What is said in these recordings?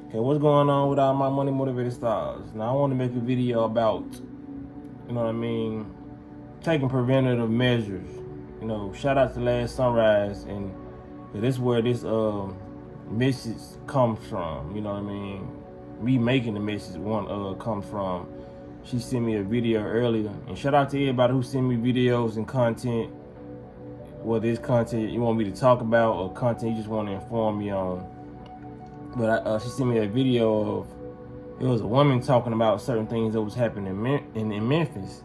Okay, what's going on with all my money motivated stars? Now I want to make a video about, taking preventative measures. Shout out to Last Sunrise, and this is where this message comes from. Me making the message comes from. She sent me a video earlier, and shout out to everybody who sent me videos and content. Whether it's content you want me to talk about or content you just want to inform me on. But she sent me a video of, it was a woman talking about certain things that was happening in Memphis.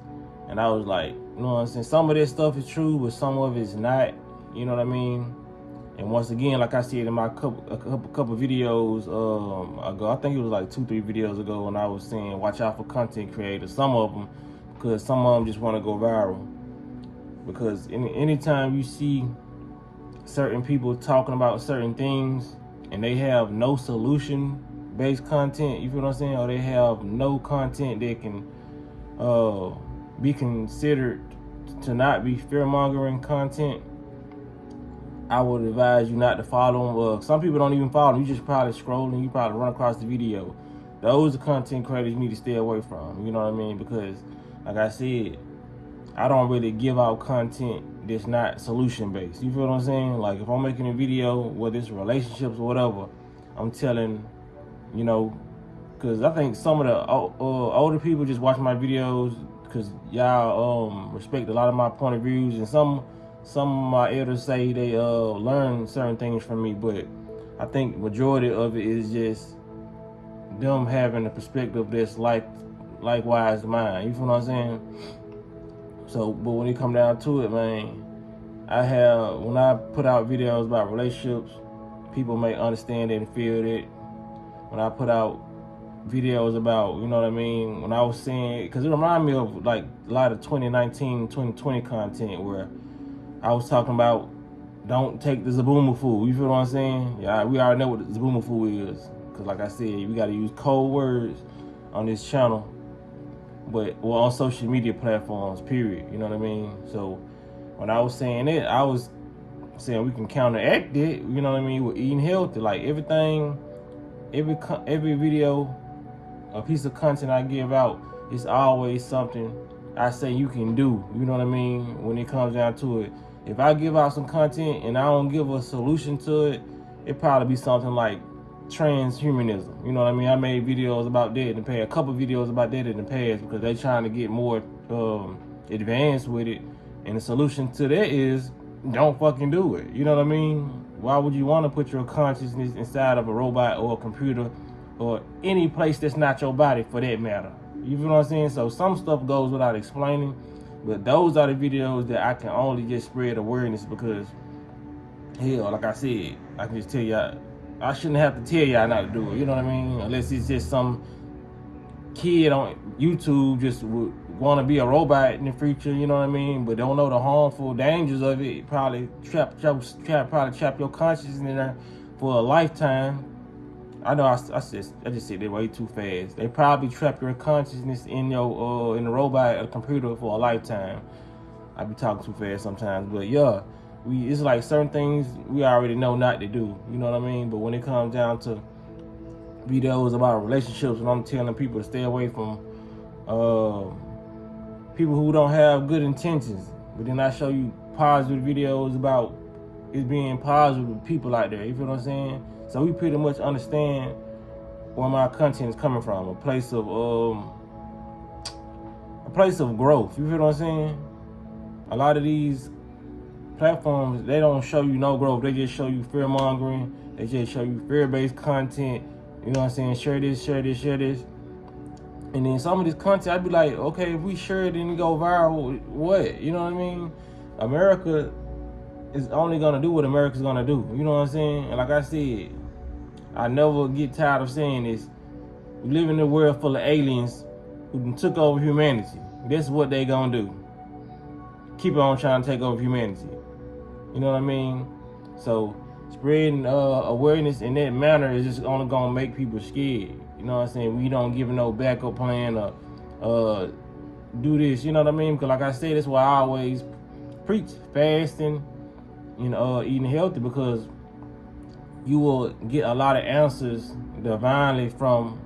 And I was like, you know what I'm saying? Some of this stuff is true, but some of it's not. You know what I mean? And once again, like I said in my couple videos ago, I think it was like 2-3 videos ago, when I was saying, watch out for content creators. Some of them, because some of them just want to go viral. Because anytime you see certain people talking about certain things, and they have no solution-based content, you feel what I'm saying? Or they have no content that can be considered to not be fear-mongering content, I would advise you not to follow them. Some people don't even follow them. You just probably scrolling, you probably run across the video. Those are content creators you need to stay away from, you know what I mean? Because, like I said, I don't really give out content that's not solution-based. You feel what I'm saying? Like, if I'm making a video, whether it's relationships or whatever, I'm telling, because I think some of the older people just watch my videos because y'all respect a lot of my point of views, and some of my elders say they learn certain things from me, but I think majority of it is just them having a perspective that's likewise mine. You feel what I'm saying? So, but when it come down to it, man, when I put out videos about relationships, people may understand it and feel it. When I put out videos about, when I was saying, because it reminded me of like a lot of 2019, 2020 content where I was talking about, don't take the Zaboomer food. You feel what I'm saying? Yeah, we already know what the Zaboomer food is. Because like I said, we got to use code words on this channel. But on social media platforms, period. You know what I mean? So when I was saying it, I was saying we can counteract it, you know what I mean, with eating healthy. Like everything, every video, a piece of content I give out, it's always something I say you can do. You know what I mean? When it comes down to it, if I give out some content and I don't give a solution to it, it probably be something like transhumanism. You know what I mean? I made videos about that in the past, a couple videos about that in the past, because they trying to get more advanced with it. And the solution to that is, don't fucking do it. You know what I mean? Why would you want to put your consciousness inside of a robot or a computer or any place that's not your body, for that matter? You feel what I'm saying? So some stuff goes without explaining, but those are the videos that I can only just spread awareness, because hell, like I said, I can just tell y'all, I shouldn't have to tell y'all not to do it, you know what I mean? Unless it's just some kid on YouTube just would want to be a robot in the future, you know what I mean? But don't know the harmful dangers of it. Probably trap your consciousness in there for a lifetime. I know I just said that way too fast. They probably trap your consciousness in your in the robot or computer for a lifetime. I be talking too fast sometimes, but yeah. It's like certain things we already know not to do, you know what I mean? But when it comes down to videos about relationships, and I'm telling people to stay away from people who don't have good intentions, but then I show you positive videos about it being positive with people out there, you feel what I'm saying? So we pretty much understand where my content is coming from, a place of growth, you feel what I'm saying? A lot of these platforms, they don't show you no growth. They just show you fear mongering. They just show you fear-based content. You know what I'm saying? Share this, share this, share this. And then some of this content, I'd be like, okay, if we share it and it go viral, what? You know what I mean? America is only gonna do what America's gonna do. You know what I'm saying? And like I said, I never get tired of saying this. We live in a world full of aliens who took over humanity. That's what they gonna do. Keep on trying to take over humanity. You know what I mean? So spreading awareness in that manner is just only gonna make people scared. You know what I'm saying? We don't give no backup plan or do this. You know what I mean? Because like I said, that's why I always preach fasting, eating healthy, because you will get a lot of answers divinely from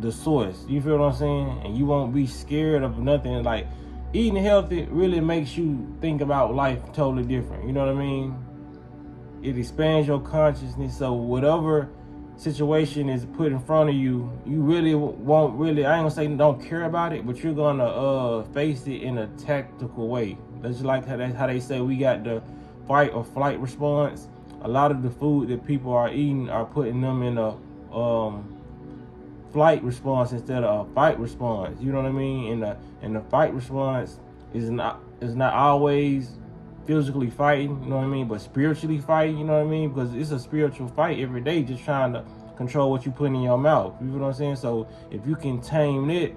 the source. You feel what I'm saying? And you won't be scared of nothing. Like, eating healthy really makes you think about life totally different. You know what I mean? It expands your consciousness. So whatever situation is put in front of you, you really won't really, I ain't gonna say don't care about it, but you're gonna face it in a tactical way. That's like how they say we got the fight or flight response. A lot of the food that people are eating are putting them in a flight response instead of a fight response. You know what I mean? And the fight response is not always physically fighting, you know what I mean, but spiritually fighting, you know what I mean, because it's a spiritual fight every day, just trying to control what you put in your mouth. You know what I'm saying? So if you can tame it,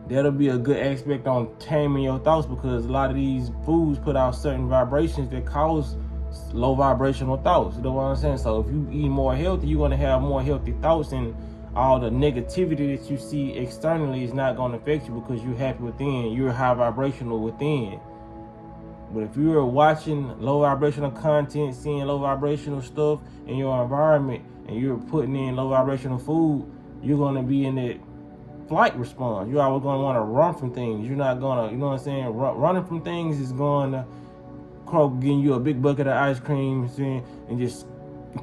that'll be a good aspect on taming your thoughts, because a lot of these foods put out certain vibrations that cause low vibrational thoughts. You know what I'm saying? So if you eat more healthy, you're going to have more healthy thoughts, and all the negativity that you see externally is not going to affect you because you're happy within. You're high vibrational within. But if you're watching low vibrational content, seeing low vibrational stuff in your environment, and you're putting in low vibrational food, you're going to be in that flight response. You're always going to want to run from things. You're not going to, you know what I'm saying? Running from things is going to getting you a big bucket of ice cream and just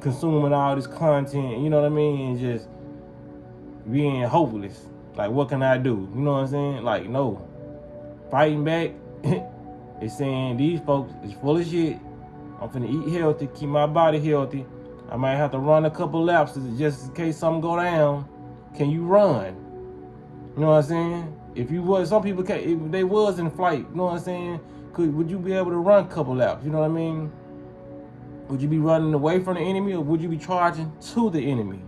consuming all this content, you know what I mean? And just being hopeless. Like, what can I do? You know what I'm saying? Like, no. Fighting back. It's saying these folks is full of shit. I'm finna eat healthy, keep my body healthy. I might have to run a couple laps just in case something go down. Can you run? You know what I'm saying? If you was, some people can't, if they was in flight, you know what I'm saying? Would you be able to run a couple laps? You know what I mean? Would you be running away from the enemy, or would you be charging to the enemy?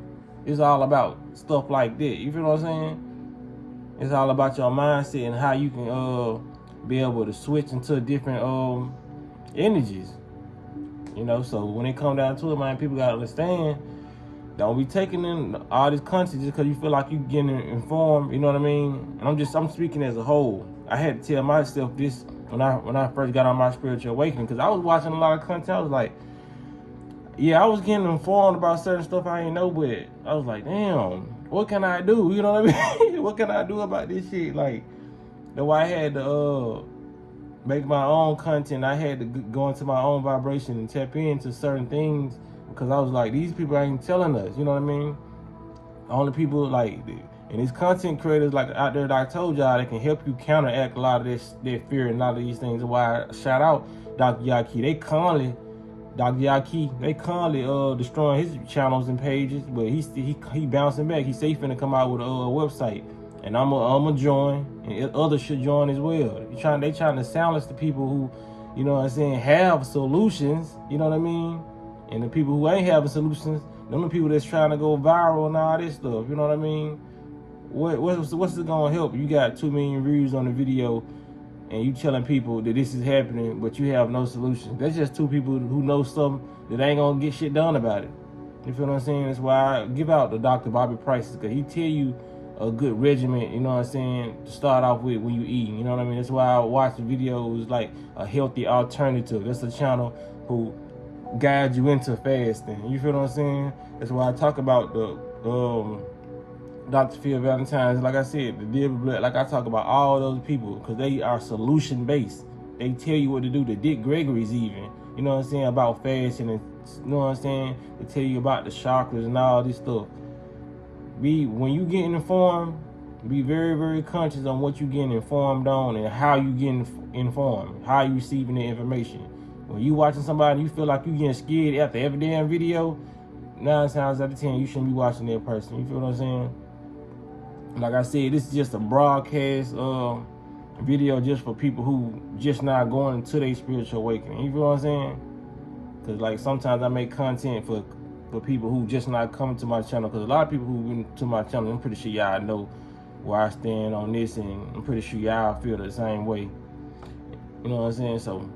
It's all about stuff like that. You feel what I'm saying? It's all about your mindset and how you can be able to switch into different energies. You know, so when it come down to it, man, people gotta understand, don't be taking in all this content just because you feel like you getting informed. You know what I mean? And I'm speaking as a whole. I had to tell myself this when I first got on my spiritual awakening, because I was watching a lot of content. I was like, yeah, I was getting informed about certain stuff I didn't know, but I was like, damn, what can I do? You know what I mean? What can I do about this shit? Like, that's why I had to make my own content. I had to go into my own vibration and tap into certain things, because I was like, these people ain't telling us, you know what I mean? Only people like, and these content creators like out there that I told y'all, that can help you counteract a lot of their fear and a lot of these things. That's why I shout out Dr. Yaki. They constantly destroying his channels and pages, but he bouncing back. He safe finna come out with a website, and I'm a join, and others should join as well. They trying to silence the people who, you know what I'm saying, have solutions. You know what I mean? And the people who ain't having solutions, them the people that's trying to go viral and all this stuff. You know what I mean? What's it gonna help? You got 2 million views on the video, and you telling people that this is happening, but you have no solution. That's just 2 people who know something that ain't gonna get shit done about it. You feel what I'm saying? That's why I give out the Dr. Bobby Prices, because he tell you a good regimen, you know what I'm saying, to start off with when you eat. You know what I mean? That's why I watch the videos like A Healthy Alternative. That's a channel who guides you into fasting. You feel what I'm saying? That's why I talk about the Dr. Phil Valentine's, like I said, the Deal Blood, like I talk about all those people, because they are solution based. They tell you what to do. The Dick Gregory's even, you know what I'm saying, about fasting, and you know what I'm saying, they tell you about the chakras and all this stuff. When you getting informed, be very, very conscious on what you getting informed on and how you getting informed, how you receiving the information. When you watching somebody, you feel like you getting scared after every damn video, 9 times out of 10, you shouldn't be watching that person. You feel what I'm saying? Like I said, this is just a broadcast video just for people who just not going into their spiritual awakening. You feel what I'm saying? Because like sometimes I make content for people who just not coming to my channel, because a lot of people who went to my channel, I'm pretty sure y'all know where I stand on this, and I'm pretty sure y'all feel the same way. You know what I'm saying? So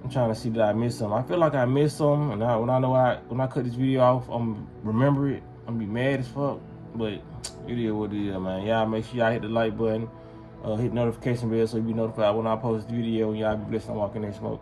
I'm trying to see that I missed something. I feel like I missed something, and when I cut this video off, I'm remember it. I'm be mad as fuck, but it is what it is, man. Y'all make sure y'all hit the like button, hit the notification bell so you be notified when I post the video, and y'all be blessed and walk in that smoke.